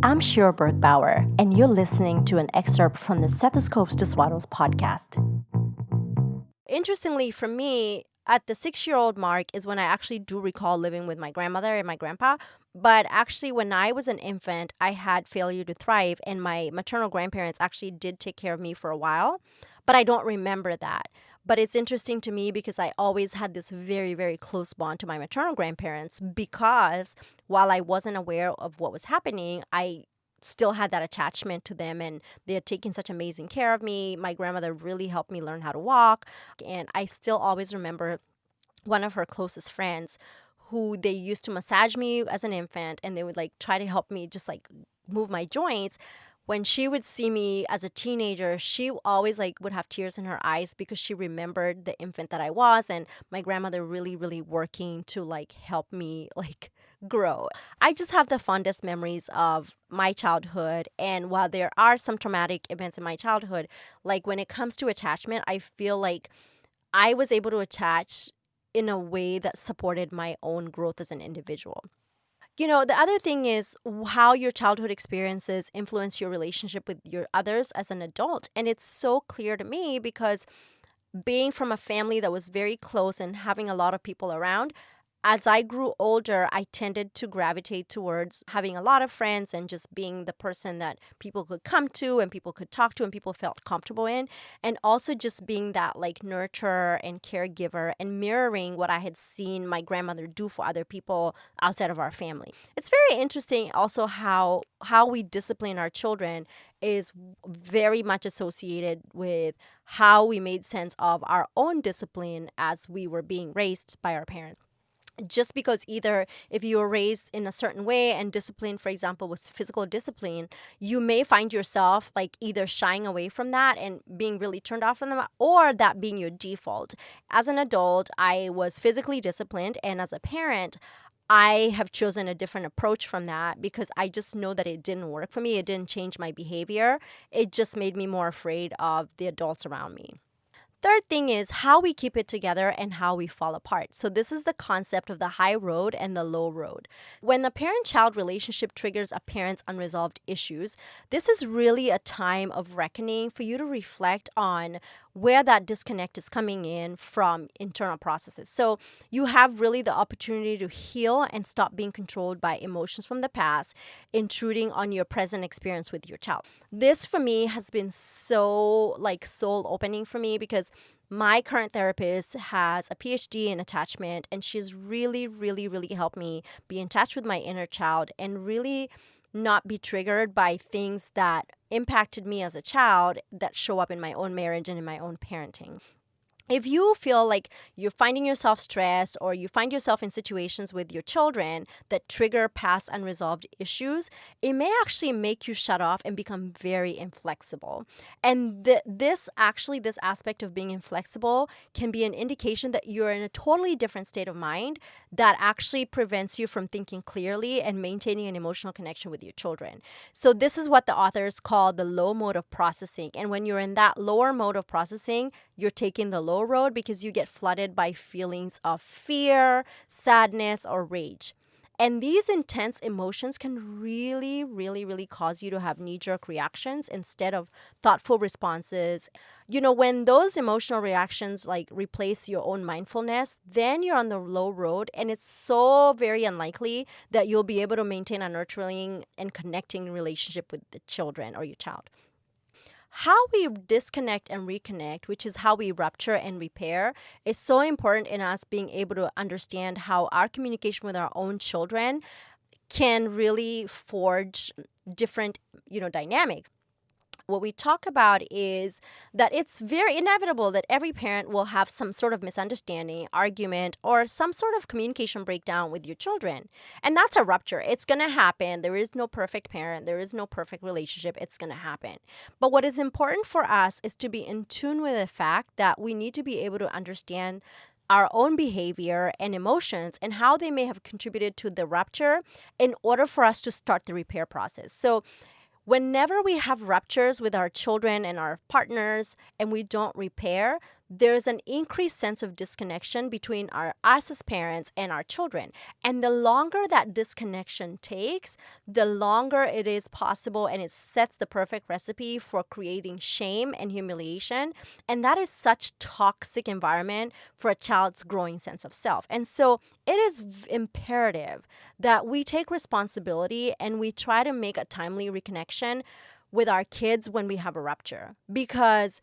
I'm Shira Bergbauer, and you're listening to an excerpt from the Stethoscope To Swaddles podcast. Interestingly, for me, at the 6-year-old mark is when I actually do recall living with my grandmother and my grandpa. But actually, when I was an infant, I had failure to thrive, and my maternal grandparents actually did take care of me for a while. But I don't remember that. But it's interesting to me because I always had this very, very close bond to my maternal grandparents because while I wasn't aware of what was happening, I still had that attachment to them, and they had taken such amazing care of me. My grandmother really helped me learn how to walk, and I still always remember one of her closest friends who they used to massage me as an infant, and they would like try to help me just like move my joints. When she would see me as a teenager, she always like would have tears in her eyes because she remembered the infant that I was, and my grandmother really, really working to like help me like grow. I just have the fondest memories of my childhood. And while there are some traumatic events in my childhood, like when it comes to attachment, I feel like I was able to attach in a way that supported my own growth as an individual. The other thing is how your childhood experiences influence your relationship with your others as an adult. And it's so clear to me because being from a family that was very close and having a lot of people around, as I grew older, I tended to gravitate towards having a lot of friends and just being the person that people could come to and people could talk to and people felt comfortable in. And also just being that like nurturer and caregiver and mirroring what I had seen my grandmother do for other people outside of our family. It's very interesting also how we discipline our children is very much associated with how we made sense of our own discipline as we were being raised by our parents. Just because either if you were raised in a certain way and discipline, for example, was physical discipline, you may find yourself like either shying away from that and being really turned off from them, or that being your default. As an adult, I was physically disciplined, and as a parent, I have chosen a different approach from that because I just know that it didn't work for me. It didn't change my behavior. It just made me more afraid of the adults around me. Third thing is how we keep it together and how we fall apart. So this is the concept of the high road and the low road. When the parent-child relationship triggers a parent's unresolved issues, this is really a time of reckoning for you to reflect on where that disconnect is coming in from internal processes. So you have really the opportunity to heal and stop being controlled by emotions from the past, intruding on your present experience with your child. This for me has been so like soul opening for me because my current therapist has a PhD in attachment, and she's really, really, really helped me be in touch with my inner child and really not be triggered by things that impacted me as a child that show up in my own marriage and in my own parenting. If you feel like you're finding yourself stressed or you find yourself in situations with your children that trigger past unresolved issues, it may actually make you shut off and become very inflexible. And this aspect of being inflexible can be an indication that you're in a totally different state of mind that actually prevents you from thinking clearly and maintaining an emotional connection with your children. So this is what the authors call the low mode of processing. And when you're in that lower mode of processing, you're taking the low road because you get flooded by feelings of fear, sadness, or rage. And these intense emotions can really, really, really cause you to have knee-jerk reactions instead of thoughtful responses. When those emotional reactions like replace your own mindfulness, then you're on the low road, and it's so very unlikely that you'll be able to maintain a nurturing and connecting relationship with the children or your child. How we disconnect and reconnect, which is how we rupture and repair, is so important in us being able to understand how our communication with our own children can really forge different, dynamics. What we talk about is that it's very inevitable that every parent will have some sort of misunderstanding, argument, or some sort of communication breakdown with your children. And that's a rupture. It's going to happen. There is no perfect parent. There is no perfect relationship. It's going to happen. But what is important for us is to be in tune with the fact that we need to be able to understand our own behavior and emotions and how they may have contributed to the rupture in order for us to start the repair process. So whenever we have ruptures with our children and our partners and we don't repair, there's an increased sense of disconnection between us as parents and our children. And the longer that disconnection takes, the longer it is possible, and it sets the perfect recipe for creating shame and humiliation. And that is such toxic environment for a child's growing sense of self. And so it is imperative that we take responsibility and we try to make a timely reconnection with our kids when we have a rupture, because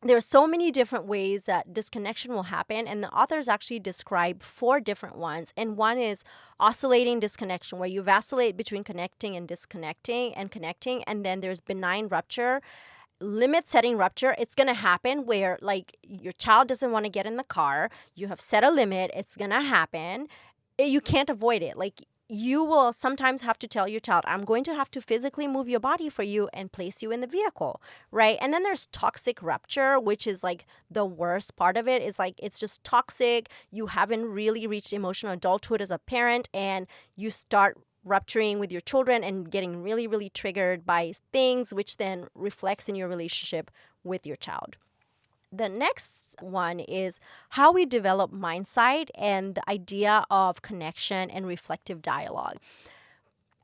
there are so many different ways that disconnection will happen, and the authors actually describe 4 different ones. And one is oscillating disconnection, where you vacillate between connecting and disconnecting and connecting. And then there's benign rupture, limit setting rupture. It's going to happen where, like, your child doesn't want to get in the car. You have set a limit. It's going to happen. You can't avoid it. Like, you will sometimes have to tell your child, I'm going to have to physically move your body for you and place you in the vehicle, right? And then there's toxic rupture, which is like the worst part of it. Is like, it's just toxic. You haven't really reached emotional adulthood as a parent, and you start rupturing with your children and getting really, really triggered by things, which then reflects in your relationship with your child. The next one is how we develop mindsight and the idea of connection and reflective dialogue.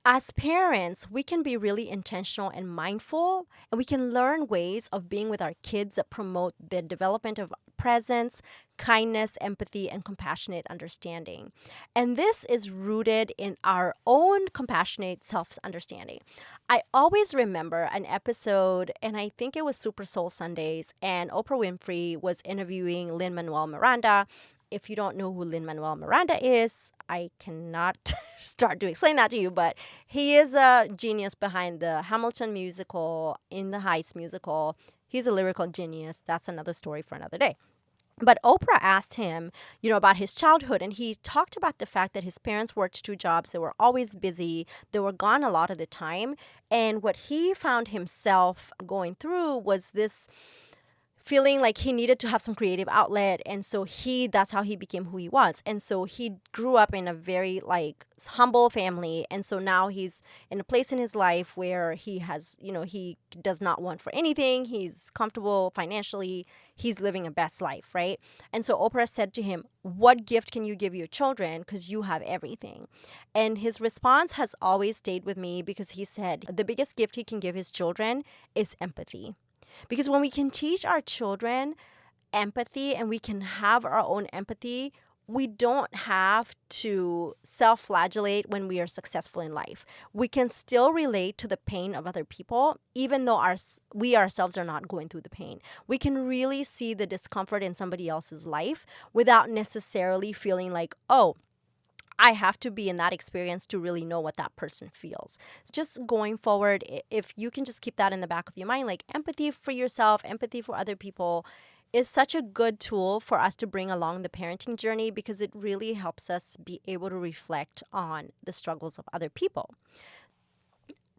As parents, we can be really intentional and mindful, and we can learn ways of being with our kids that promote the development of presence, kindness, empathy, and compassionate understanding. And this is rooted in our own compassionate self understanding. I always remember an episode, and I think it was Super Soul Sundays, and Oprah Winfrey was interviewing Lin-Manuel Miranda. If you don't know who Lin-Manuel Miranda is, I cannot start to explain that to you, but he is a genius behind the Hamilton musical, In the Heights musical. He's a lyrical genius. That's another story for another day. But Oprah asked him, about his childhood, and he talked about the fact that his parents worked 2 jobs. They were always busy. They were gone a lot of the time. And what he found himself going through was this feeling like he needed to have some creative outlet, and so that's how he became who he was. And so he grew up in a very humble family, and so now he's in a place in his life where he has, he does not want for anything. He's comfortable financially. He's living a best life, right? And so Oprah said to him, what gift can you give your children, because you have everything? And his response has always stayed with me, because he said the biggest gift he can give his children is empathy. Because when we can teach our children empathy and we can have our own empathy, we don't have to self-flagellate when we are successful in life. We can still relate to the pain of other people, even though we ourselves are not going through the pain. We can really see the discomfort in somebody else's life without necessarily feeling like, oh, I have to be in that experience to really know what that person feels. Just going forward, if you can just keep that in the back of your mind, like empathy for yourself, empathy for other people is such a good tool for us to bring along the parenting journey, because it really helps us be able to reflect on the struggles of other people.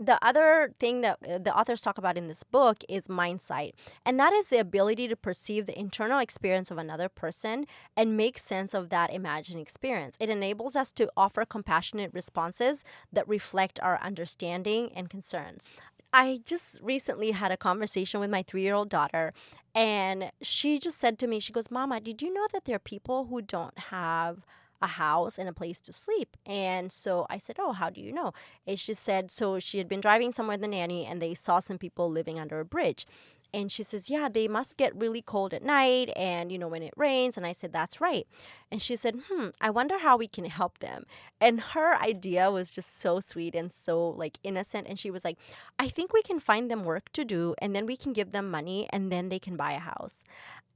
The other thing that the authors talk about in this book is mindsight, and that is the ability to perceive the internal experience of another person and make sense of that imagined experience. It enables us to offer compassionate responses that reflect our understanding and concerns. I just recently had a conversation with my 3-year-old daughter, and she just said to me, she goes, Mama, did you know that there are people who don't have a house and a place to sleep? And so I said, oh, how do you know? And she said, so she had been driving somewhere with the nanny, and they saw some people living under a bridge. And she says, yeah, they must get really cold at night and, when it rains. And I said, that's right. And she said, I wonder how we can help them. And her idea was just so sweet and so innocent. And she was like, I think we can find them work to do, and then we can give them money, and then they can buy a house.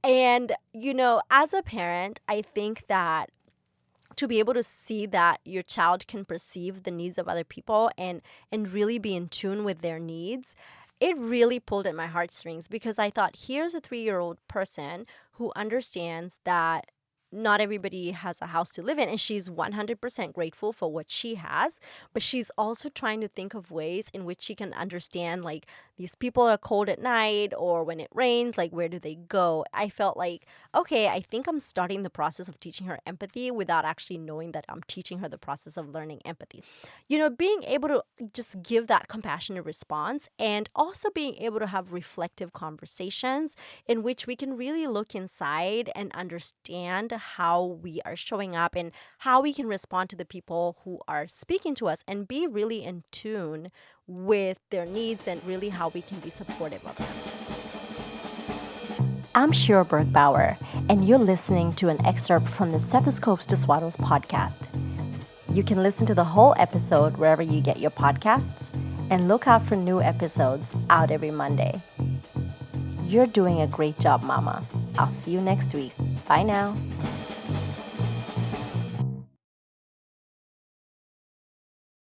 And, as a parent, I think that to be able to see that your child can perceive the needs of other people and really be in tune with their needs, it really pulled at my heartstrings, because I thought, here's a 3-year-old person who understands that not everybody has a house to live in, and she's 100% grateful for what she has, but she's also trying to think of ways in which she can understand, like, these people are cold at night, or when it rains, like, where do they go? I felt like, okay, I think I'm starting the process of teaching her empathy without actually knowing that I'm teaching her the process of learning empathy. Being able to just give that compassionate response, and also being able to have reflective conversations in which we can really look inside and understand how we are showing up and how we can respond to the people who are speaking to us, and be really in tune with their needs, and really how we can be supportive of them. I'm Shira Bergbauer, and you're listening to an excerpt from the Stethoscope To Swaddles podcast. You can listen to the whole episode wherever you get your podcasts, and look out for new episodes out every Monday. You're doing a great job, Mama. I'll see you next week. Bye now.